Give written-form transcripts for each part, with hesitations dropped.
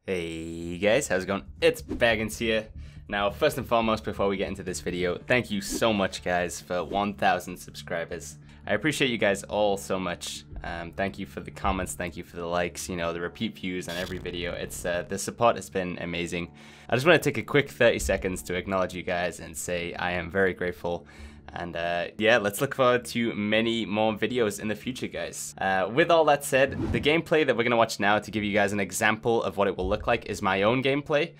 Hey guys, how's it going? It's Baggins here. Now, first and foremost, before we get into this video, thank you so much guys for 1,000 subscribers. I appreciate you guys all so much. Thank you for the comments, thank you for the likes, you know, the repeat views on every video. It's the support has been amazing. I just want to take a quick 30 seconds to acknowledge you guys and say I am very grateful. And yeah, let's look forward to many more videos in the future, guys. With all that said, the gameplay that we're going to watch now to give you guys an example of what it will look like is my own gameplay.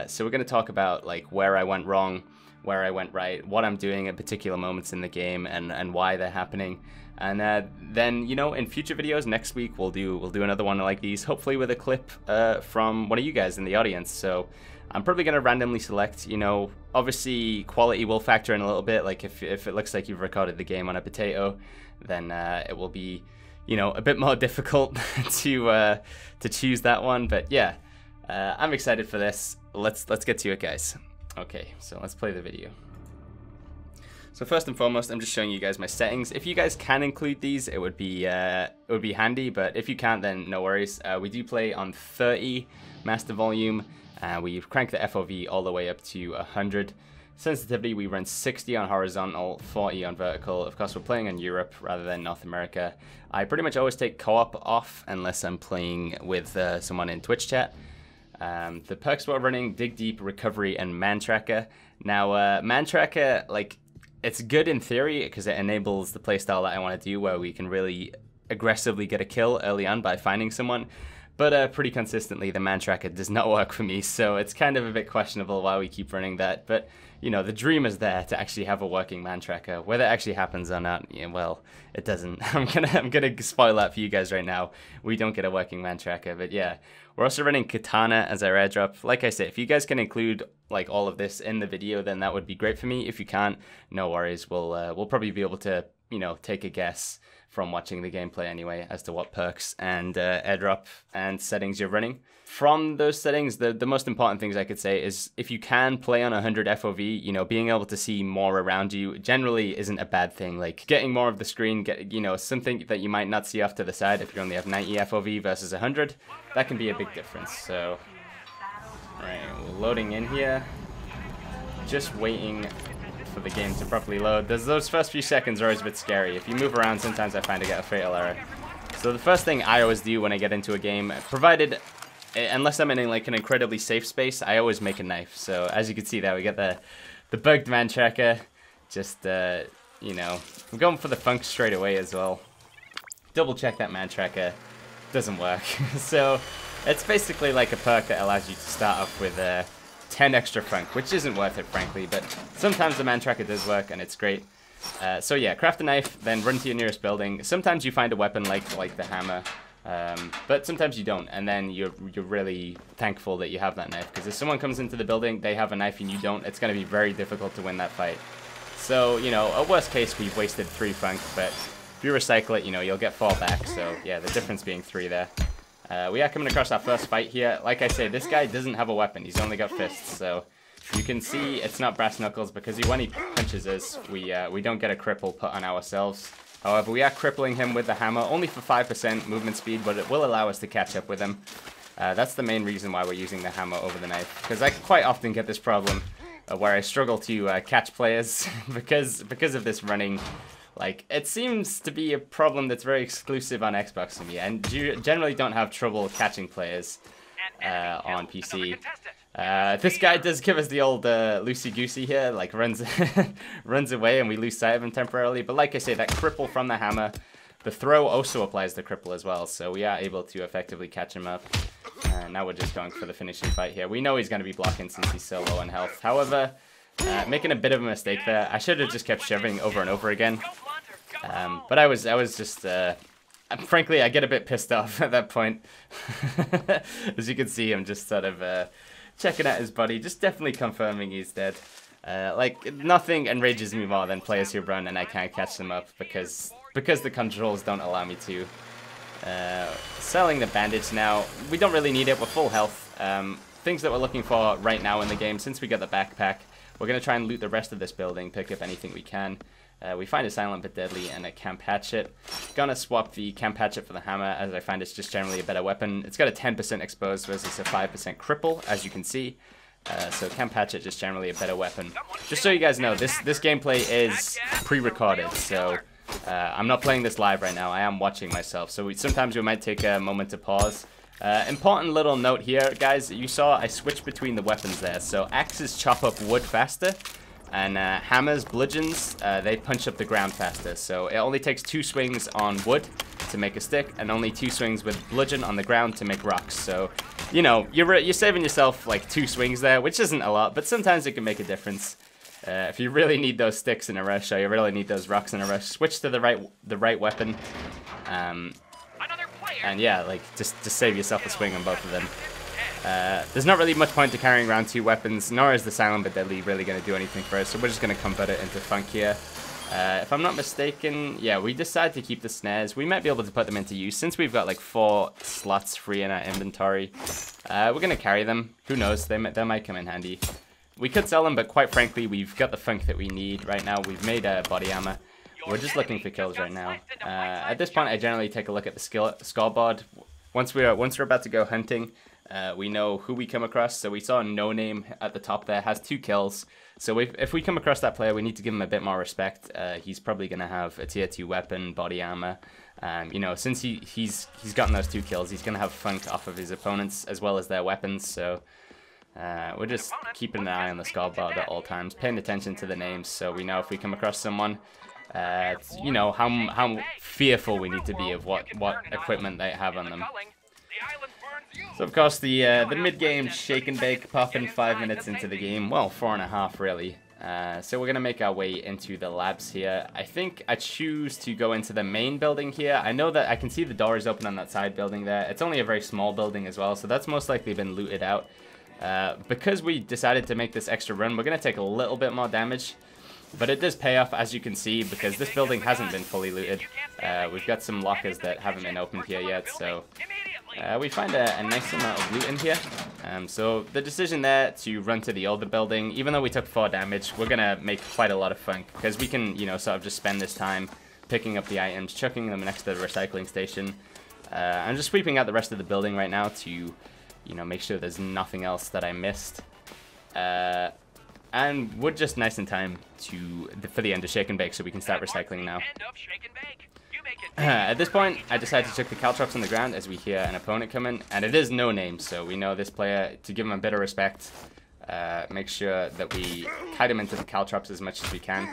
So we're going to talk about like where I went wrong, where I went right, what I'm doing at particular moments in the game, and why they're happening. And then, you know, in future videos next week we'll do another one like these, hopefully with a clip from one of you guys in the audience. So I'm probably going to randomly select, you know, obviously quality will factor in a little bit. Like if it looks like you've recorded the game on a potato, then it will be, you know, a bit more difficult to choose that one. But yeah, I'm excited for this. Let's get to it, guys. Okay, so let's play the video. So first and foremost, I'm just showing you guys my settings. If you guys can include these, it would be handy. But if you can't, then no worries. We do play on 30 master volume. We've cranked the FOV all the way up to 100. Sensitivity, we run 60 on horizontal, 40 on vertical. Of course, we're playing in Europe rather than North America. I pretty much always take co-op off unless I'm playing with someone in Twitch chat. The perks we're running, Dig Deep, Recovery, and Man Tracker. Now, Man Tracker, like, it's good in theory because it enables the playstyle that I want to do where we can really aggressively get a kill early on by finding someone. But pretty consistently, the Man Tracker does not work for me, so it's kind of a bit questionable why we keep running that. But, you know, the dream is there to actually have a working Man Tracker. Whether it actually happens or not, yeah, well, it doesn't. I'm gonna spoil that for you guys right now. We don't get a working Man Tracker, but yeah. We're also running Katana as our airdrop. Like I said, if you guys can include like all of this in the video, then that would be great for me. If you can't, no worries. We'll probably be able to, you know, take a guess from watching the gameplay anyway as to what perks and airdrop and settings you're running. From those settings, the most important things I could say is if you can play on 100 FOV, you know, being able to see more around you generally isn't a bad thing. Like getting more of the screen, you know, something that you might not see off to the side if you only have 90 FOV versus 100, that can be a big difference. So, alright, we're loading in here. Just waiting for the game to properly load. Those first few seconds are always a bit scary. If you move around, sometimes I find I get a fatal error. So the first thing I always do when I get into a game, provided, unless I'm in like an incredibly safe space, I always make a knife. So as you can see there, we get the bugged Man Tracker. Just, you know, I'm going for the funk straight away as well. Double check that Man Tracker. Doesn't work. So it's basically like a perk that allows you to start off with 10 extra funk, which isn't worth it, frankly, but sometimes the Man Tracker does work, and it's great. So yeah, craft a knife, then run to your nearest building. Sometimes you find a weapon like the hammer, but sometimes you don't, and then you're really thankful that you have that knife, because if someone comes into the building, they have a knife and you don't, it's going to be very difficult to win that fight. So, you know, at worst case, we've wasted 3 funk, but if you recycle it, you know, you'll get 4 back, so yeah, the difference being 3 there. We are coming across our first fight here. Like I say, this guy doesn't have a weapon. He's only got fists, so you can see it's not brass knuckles because when he punches us, we don't get a cripple put on ourselves. However, we are crippling him with the hammer, only for 5% movement speed, but it will allow us to catch up with him. That's the main reason why we're using the hammer over the knife, because I quite often get this problem where I struggle to catch players because of this running. Like, it seems to be a problem that's very exclusive on Xbox for me, and you generally don't have trouble catching players on PC. This guy does give us the old loosey-goosey here, like runs away and we lose sight of him temporarily, but like I say, that cripple from the hammer, the throw also applies the cripple as well, so we are able to effectively catch him up. Now we're just going for the finishing fight here. We know he's going to be blocking since he's so low on health. However, making a bit of a mistake there. I should have just kept shoving over and over again. But I was just, frankly, I get a bit pissed off at that point. As you can see, I'm just sort of checking out his body, just definitely confirming he's dead. Like, nothing enrages me more than players who run and I can't catch them up because the controls don't allow me to. Selling the bandage now. We don't really need it. We're full health. Things that we're looking for right now in the game, since we got the backpack, we're going to try and loot the rest of this building, pick up anything we can. We find a silent but deadly and a camp hatchet. Gonna swap the camp hatchet for the hammer, as I find it's just generally a better weapon. It's got a 10% exposed versus a 5% cripple, as you can see. So camp hatchet just generally a better weapon. Just so you guys know, this gameplay is pre-recorded, so I'm not playing this live right now. I am watching myself, so sometimes we might take a moment to pause. Important little note here, guys. You saw I switched between the weapons there. So axes chop up wood faster, and hammers, bludgeons, they punch up the ground faster. So it only takes 2 swings on wood to make a stick, and only 2 swings with bludgeon on the ground to make rocks. So, you know, you're saving yourself like 2 swings there, which isn't a lot, but sometimes it can make a difference. If you really need those sticks in a rush, or you really need those rocks in a rush, switch to the right weapon. And yeah, like just save yourself a swing on both of them. There's not really much point to carrying around 2 weapons, nor is the silent but deadly really going to do anything for us, so we're just going to convert it into funk here. If I'm not mistaken, yeah, we decided to keep the snares. We might be able to put them into use, since we've got like 4 slots free in our inventory. We're going to carry them. Who knows, they might come in handy. We could sell them, but quite frankly, we've got the funk that we need right now. We've made a body armor. We're just looking for kills right now. At this point, I generally take a look at the scoreboard. Once we're about to go hunting, we know who we come across. So we saw No Name at the top there, has 2 kills. So if we come across that player, we need to give him a bit more respect. He's probably going to have a tier 2 weapon, body armor. You know, since he's gotten those 2 kills, he's going to have funk off of his opponents as well as their weapons. So we're just keeping an eye on the scoreboard at all times, paying attention to the names, so we know if we come across someone, you know, how fearful we need to be of what equipment they have on them. So of course the mid-game shake and bake popping 5 minutes into the game, well 4.5 really. So we're gonna make our way into the labs here. I think I choose to go into the main building here. I know that I can see the door is open on that side building there. It's only a very small building as well, so that's most likely been looted out. Because we decided to make this extra run, we're gonna take a little bit more damage. But it does pay off, as you can see, because this building hasn't been fully looted. We've got some lockers that haven't been opened here yet, so we find a nice amount of loot in here. So the decision there to run to the older building, even though we took 4 damage, we're going to make quite a lot of funk, because we can, you know, sort of just spend this time picking up the items, chucking them next to the recycling station. I'm just sweeping out the rest of the building right now to, you know, make sure there's nothing else that I missed. And we're just nice in time for the end of Shake and Bake, so we can start recycling now. At this point, I decided to chuck the caltrops on the ground as we hear an opponent come in, and it is No Name, so we know this player, to give him a bit of respect, make sure that we kite him into the caltrops as much as we can.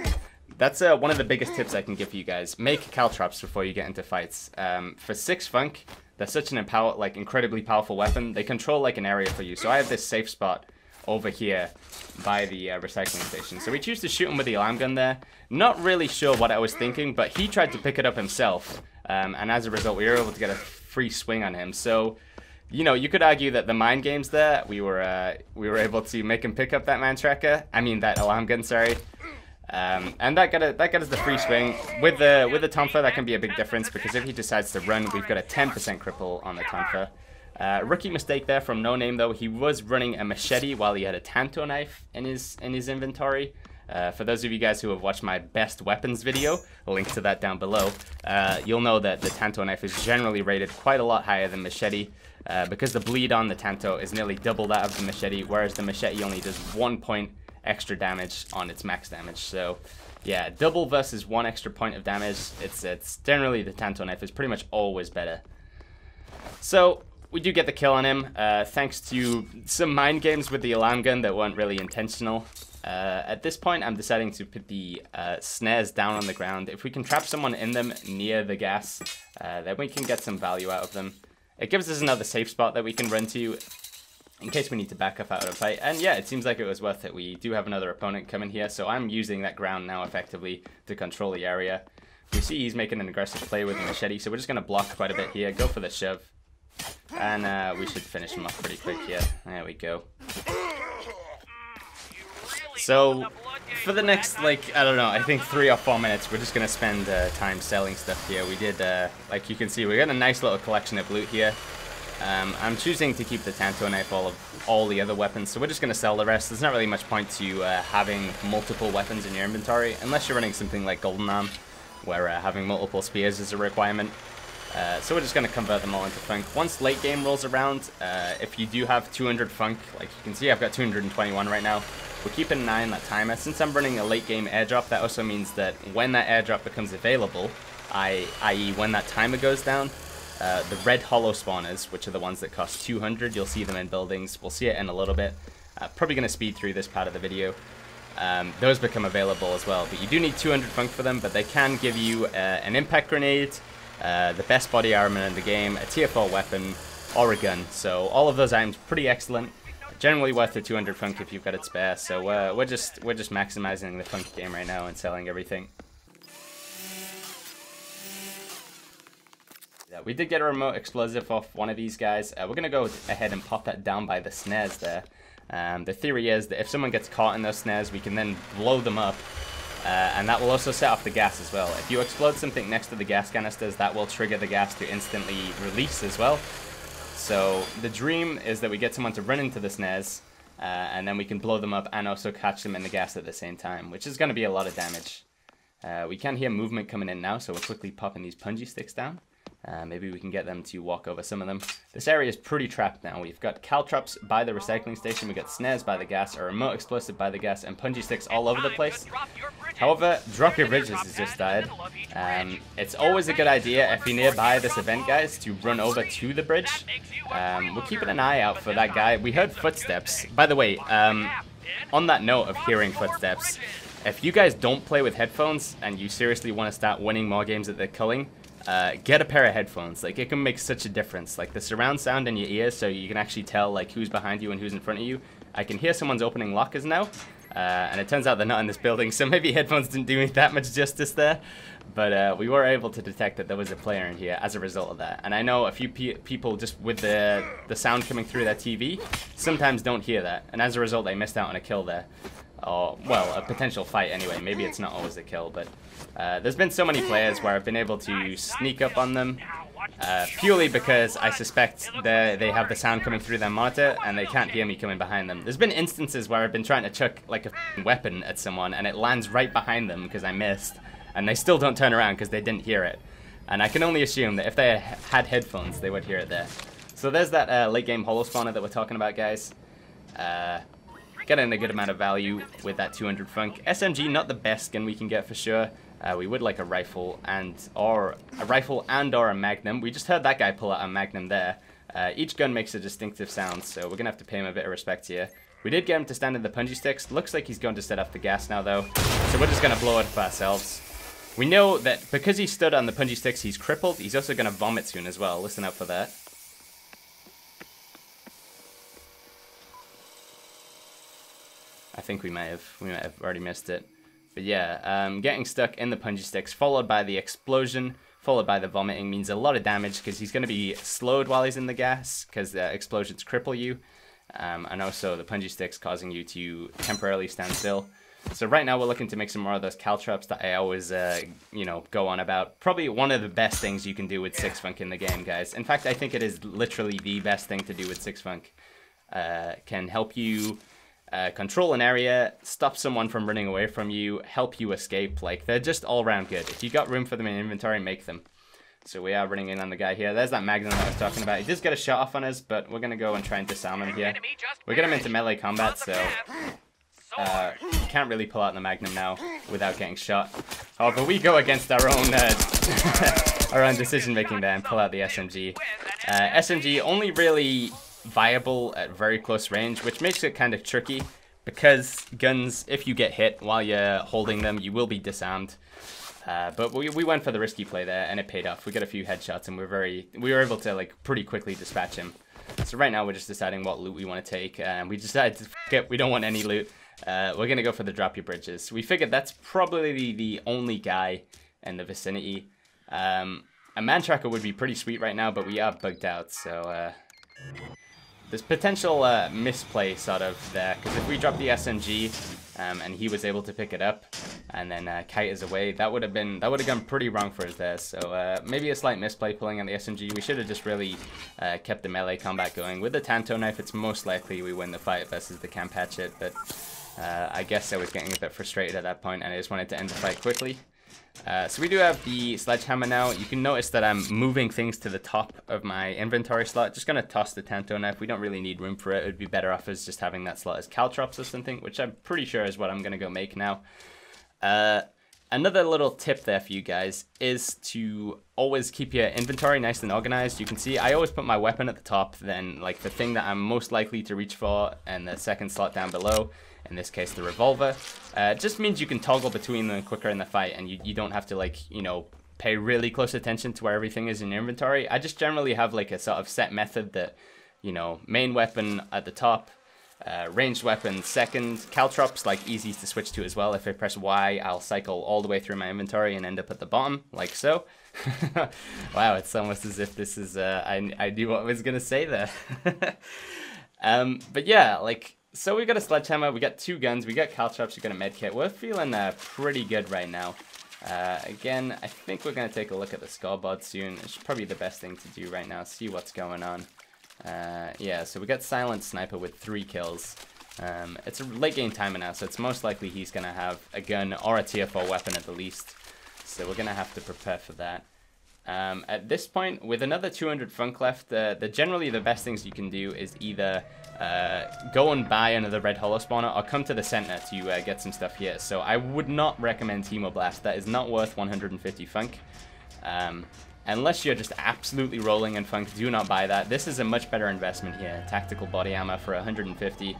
That's one of the biggest tips I can give you guys. Make caltrops before you get into fights. For 6 funk, they're such an incredibly powerful weapon. They control like an area for you, so I have this safe spot over here by the recycling station. So we choose to shoot him with the alarm gun there. Not really sure what I was thinking, but he tried to pick it up himself. And as a result, we were able to get a free swing on him. So, you know, you could argue that the mind games there, we were able to make him pick up that that alarm gun, sorry. And that got us the free swing. With the Tonfa, that can be a big difference, because if he decides to run, we've got a 10% cripple on the Tonfa. Rookie mistake there from No Name though. He was running a machete while he had a tanto knife in his inventory. For those of you guys who have watched my best weapons video, I'll link to that down below, you'll know that the tanto knife is generally rated quite a lot higher than machete, because the bleed on the tanto is nearly double that of the machete, whereas the machete only does 1 point extra damage on its max damage. So yeah, double versus 1 extra point of damage, it's generally the tanto knife is pretty much always better. So we do get the kill on him, thanks to some mind games with the alarm gun that weren't really intentional. At this point, I'm deciding to put the snares down on the ground. If we can trap someone in them near the gas, then we can get some value out of them. It gives us another safe spot that we can run to in case we need to back up out of a fight. And yeah, it seems like it was worth it. We do have another opponent coming here, so I'm using that ground now effectively to control the area. We see he's making an aggressive play with the machete, so we're just going to block quite a bit here, go for the shove. And we should finish him off pretty quick here. There we go. So, for the next, I don't know, I think 3 or 4 minutes, we're just going to spend time selling stuff here. We did, like you can see, we got a nice little collection of loot here. I'm choosing to keep the Tanto knife of all the other weapons, so we're just going to sell the rest. There's not really much point to having multiple weapons in your inventory, unless you're running something like Golden Arm, where having multiple spears is a requirement. So we're just going to convert them all into Funk. Once late game rolls around, if you do have 200 Funk, like you can see I've got 221 right now, we're keeping an eye on that timer. Since I'm running a late game airdrop, that also means that when that airdrop becomes available, i.e. when that timer goes down, the red hollow spawners, which are the ones that cost 200, you'll see them in buildings. We'll see it in a little bit. Probably going to speed through this part of the video. Those become available as well, but you do need 200 Funk for them, but they can give you an impact grenade, the best body armor in the game, a tier 4 weapon, or a gun. So all of those items pretty excellent. Generally worth the 200 Funk if you've got it spare. So we're just maximizing the Funk game right now and selling everything. Yeah, we did get a remote explosive off one of these guys. We're gonna go ahead and pop that down by the snares there. The theory is that if someone gets caught in those snares, we can then blow them up. And that will also set off the gas as well. If you explode something next to the gas canisters, that will trigger the gas to instantly release as well. So the dream is that we get someone to run into the snares, and then we can blow them up and also catch them in the gas at the same time, which is going to be a lot of damage. We can hear movement coming in now, so we're quickly popping these punji sticks down. Maybe we can get them to walk over some of them. This area is pretty trapped now. We've got caltrops by the recycling station, we've got snares by the gas, a remote explosive by the gas, and punji sticks all over the place. However, drop your bridges has just died. It's always a good idea if you're nearby this event, guys, to run over to the bridge. We're keeping an eye out for that guy. We heard footsteps. By the way, on that note of hearing footsteps, if you guys don't play with headphones and you seriously want to start winning more games at the Culling, get a pair of headphones. Like, it can make such a difference. Like, the surround sound in your ears, so you can actually tell like who's behind you and who's in front of you. I can hear someone's opening lockers now, and it turns out they're not in this building, so maybe headphones didn't do me that much justice there. But we were able to detect that there was a player in here as a result of that. And I know a few people just with the sound coming through their TV sometimes don't hear that, and as a result they missed out on a kill there. Or, well, a potential fight anyway. Maybe it's not always a kill, but there's been so many players where I've been able to sneak up on them purely because I suspect they have the sound coming through their monitor and they can't hear me coming behind them. There's been instances where I've been trying to chuck like a weapon at someone and it lands right behind them because I missed, and they still don't turn around because they didn't hear it. And I can only assume that if they had headphones, they would hear it there. So there's that late game holo spawner that we're talking about, guys. Getting a good amount of value with that 200 Funk. SMG, not the best gun we can get for sure. We would like a rifle or a Magnum. We just heard that guy pull out a Magnum there. Each gun makes a distinctive sound, so we're gonna have to pay him a bit of respect here. We did get him to stand in the punji sticks. Looks like he's going to set off the gas now though, so we're just gonna blow it up ourselves. We know that because he stood on the punji sticks, he's crippled. He's also gonna vomit soon as well. Listen up for that. I think we might have already missed it. But yeah, getting stuck in the punji sticks, followed by the explosion, followed by the vomiting, means a lot of damage because he's going to be slowed while he's in the gas because the explosions cripple you. And also the punji sticks causing you to temporarily stand still. So right now we're looking to make some more of those caltrops that I always, you know, go on about. Probably one of the best things you can do with 6 Funk in the game, guys. In fact, I think it is literally the best thing to do with 6 Funk. Can help you control an area, stop someone from running away from you, help you escape. Like, they're just all around good. If you got room for them in inventory, make them. So we are running in on the guy here. There's that Magnum that I was talking about. He does get a shot off on us, but we're going to go and try and disarm him here. We'll get him into melee combat, so can't really pull out the Magnum now without getting shot. However, we go against our own our own decision making there and pull out the SMG. SMG only really viable at very close range, which makes it kind of tricky because guns, if you get hit while you're holding them, you will be disarmed. But we went for the risky play there and it paid off. We got a few headshots and we were able to like pretty quickly dispatch him. So right now we're just deciding what loot we want to take, and we decided we don't want any loot. We're gonna go for the drop your bridges. We figured that's probably the only guy in the vicinity. A man tracker would be pretty sweet right now, but we are bugged out, so there's potential misplay sort of there, because if we drop the SMG and he was able to pick it up, and then kite is away. That would have gone pretty wrong for us there. So maybe a slight misplay pulling on the SMG. We should have just really kept the melee combat going. With the Tanto knife, it's most likely we win the fight versus the camp hatchet, but I guess I was getting a bit frustrated at that point, and I just wanted to end the fight quickly. So we do have the sledgehammer now. You can notice that I'm moving things to the top of my inventory slot. Just going to toss the Tanto knife. We don't really need room for it. It would be better off as just having that slot as caltrops or something, which I'm pretty sure is what I'm going to go make now. Another little tip there for you guys is to always keep your inventory nice and organized. You can see I always put my weapon at the top, then like the thing that I'm most likely to reach for, and the second slot down below. In this case, the revolver. Just means you can toggle between them quicker in the fight, and you don't have to, like, you know, pay really close attention to where everything is in your inventory. I just generally have like a sort of set method that, you know, main weapon at the top, ranged weapon second, caltrops like easy to switch to as well. If I press Y, I'll cycle all the way through my inventory and end up at the bottom, like so. Wow, it's almost as if this is, I knew what I was gonna say there. But yeah, like, so we got a sledgehammer, we got 2 guns, we got caltrops, we got a medkit. We're feeling pretty good right now. Again, I think we're going to take a look at the scoreboard soon. It's probably the best thing to do right now, see what's going on. Yeah, so we got Silent Sniper with 3 kills. It's a late game timer now, so it's most likely he's going to have a gun or a tier 4 weapon at the least. So we're going to have to prepare for that. At this point, with another 200 funk left, generally the best things you can do is either go and buy another red hollow spawner or come to the center to get some stuff here. So I would not recommend Timo Blast. That is not worth 150 funk. Unless you're just absolutely rolling in funk, do not buy that. This is a much better investment here. Tactical body armor for 150.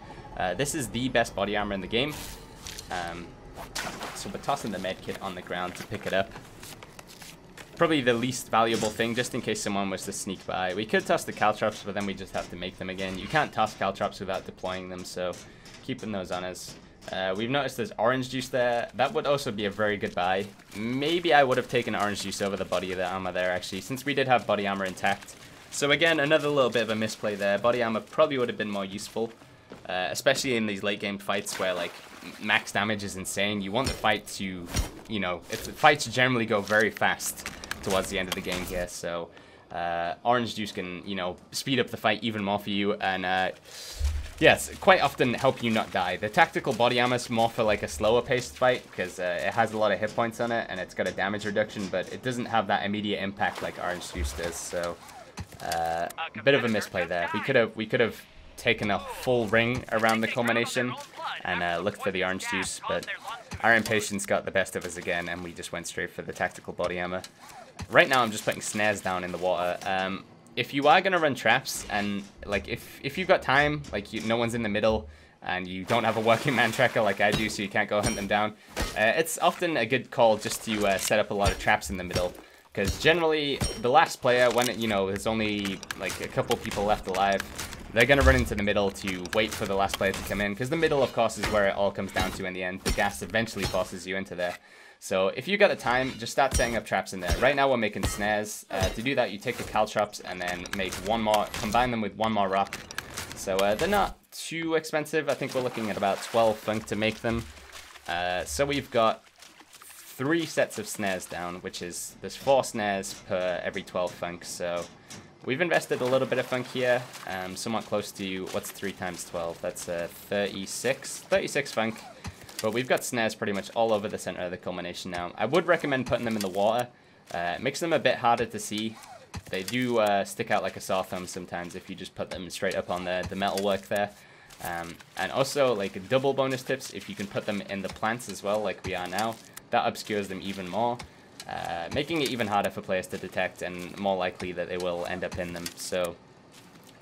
This is the best body armor in the game. So we're tossing the medkit on the ground to pick it up. Probably the least valuable thing, just in case someone was to sneak by. We could toss the caltrops, but then we just have to make them again. You can't toss caltrops without deploying them, so keeping those on us. We've noticed there's orange juice there. That would also be a very good buy. Maybe I would have taken orange juice over the body of the armor there, actually, since we did have body armor intact. So again, another little bit of a misplay there. Body armor probably would have been more useful, especially in these late game fights where, like, max damage is insane. You want the fight to, you know, fights generally go very fast towards the end of the game here, so orange juice can, you know, speed up the fight even more for you, and yes, quite often help you not die. The tactical body armor is more for like a slower paced fight because it has a lot of hit points on it and it's got a damage reduction, but it doesn't have that immediate impact like orange juice does. So a bit of a misplay there. We could have taken a full ring around the culmination and looked for the orange juice, but our impatience got the best of us again, and we just went straight for the tactical body armor. Right now I'm just putting snares down in the water. If you are gonna run traps, and like if you've got time, like no one's in the middle and you don't have a working man tracker like I do, so you can't go hunt them down, it's often a good call just to set up a lot of traps in the middle, because generally the last player, when you know there's only like a couple people left alive, they're gonna run into the middle to wait for the last player to come in, because the middle of course is where it all comes down to in the end. The gas eventually forces you into there. So if you got the time, just start setting up traps in there. Right now we're making snares. To do that, you take the caltrops and then make one more, combine them with one more rock. So they're not too expensive. I think we're looking at about 12 funk to make them. So we've got 3 sets of snares down, which is, there's 4 snares per every 12 funk. So we've invested a little bit of funk here, somewhat close to, what's 3 times 12? That's 36 funk. But we've got snares pretty much all over the center of the culmination now. I would recommend putting them in the water. It makes them a bit harder to see. They do stick out like a sore thumb sometimes if you just put them straight up on the metalwork there. And also, like, double bonus tips, if you can put them in the plants as well, like we are now, that obscures them even more, making it even harder for players to detect and more likely that they will end up in them. So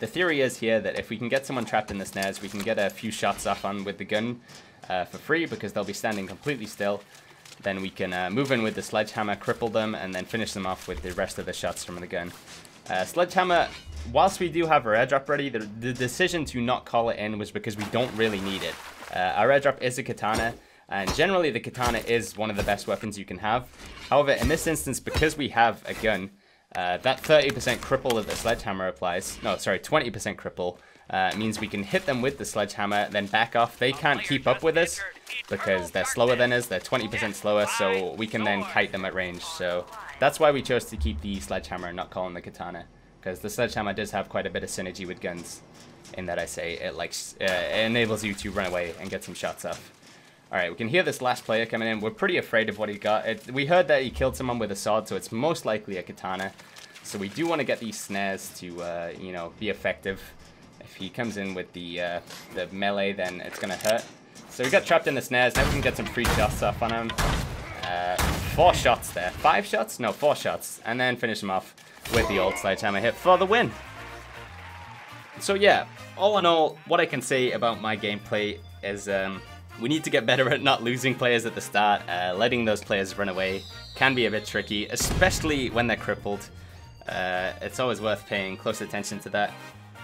the theory is here that if we can get someone trapped in the snares, we can get a few shots off on with the gun for free, because they'll be standing completely still. Then we can move in with the sledgehammer, cripple them, and then finish them off with the rest of the shots from the gun. Sledgehammer, whilst we do have our airdrop ready, the decision to not call it in was because we don't really need it. Our airdrop is a katana, and generally the katana is one of the best weapons you can have. However, in this instance, because we have a gun, that 30% cripple that the sledgehammer applies, no, sorry, 20% cripple, It means we can hit them with the sledgehammer, then back off. They can't keep up with us because they're slower than us. They're 20% slower, so we can then kite them at range. So that's why we chose to keep the sledgehammer and not call in the katana, because the sledgehammer does have quite a bit of synergy with guns, in that I say it enables you to run away and get some shots off. Alright, we can hear this last player coming in. We're pretty afraid of what he got. We heard that he killed someone with a sword, so it's most likely a katana. So we do want to get these snares to, you know, be effective. If he comes in with the melee, then it's going to hurt. So we got trapped in the snares. Now we can get some free shots off on him. 4 shots there. 5 shots? No, 4 shots. And then finish him off with the old sledgehammer hit for the win. So yeah, all in all, what I can say about my gameplay is we need to get better at not losing players at the start. Letting those players run away can be a bit tricky, especially when they're crippled. It's always worth paying close attention to that.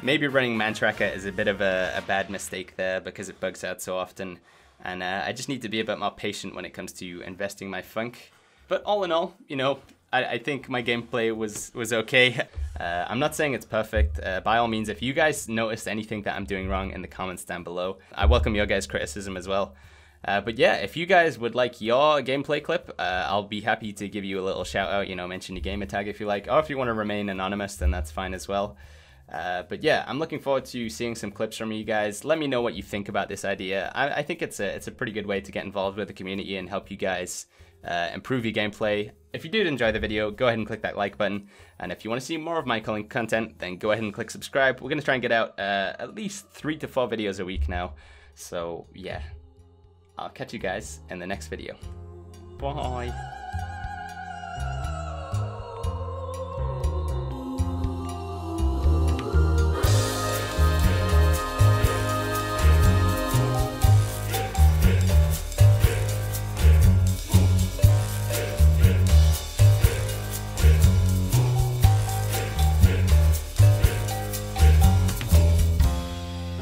Maybe running man tracker is a bit of a bad mistake there because it bugs out so often. And I just need to be a bit more patient when it comes to investing my funk. But all in all, you know, I think my gameplay was okay. I'm not saying it's perfect. By all means, if you guys noticed anything that I'm doing wrong in the comments down below, I welcome your guys' criticism as well. But yeah, if you guys would like your gameplay clip, I'll be happy to give you a little shout out, you know, mention your gamer tag if you like, or if you want to remain anonymous, then that's fine as well. But yeah, I'm looking forward to seeing some clips from you guys. Let me know what you think about this idea. I think it's a pretty good way to get involved with the community and help you guys improve your gameplay. If you did enjoy the video, go ahead and click that like button. And if you want to see more of my Culling content, then go ahead and click subscribe. We're going to try and get out at least 3 to 4 videos a week now. So yeah, I'll catch you guys in the next video. Bye.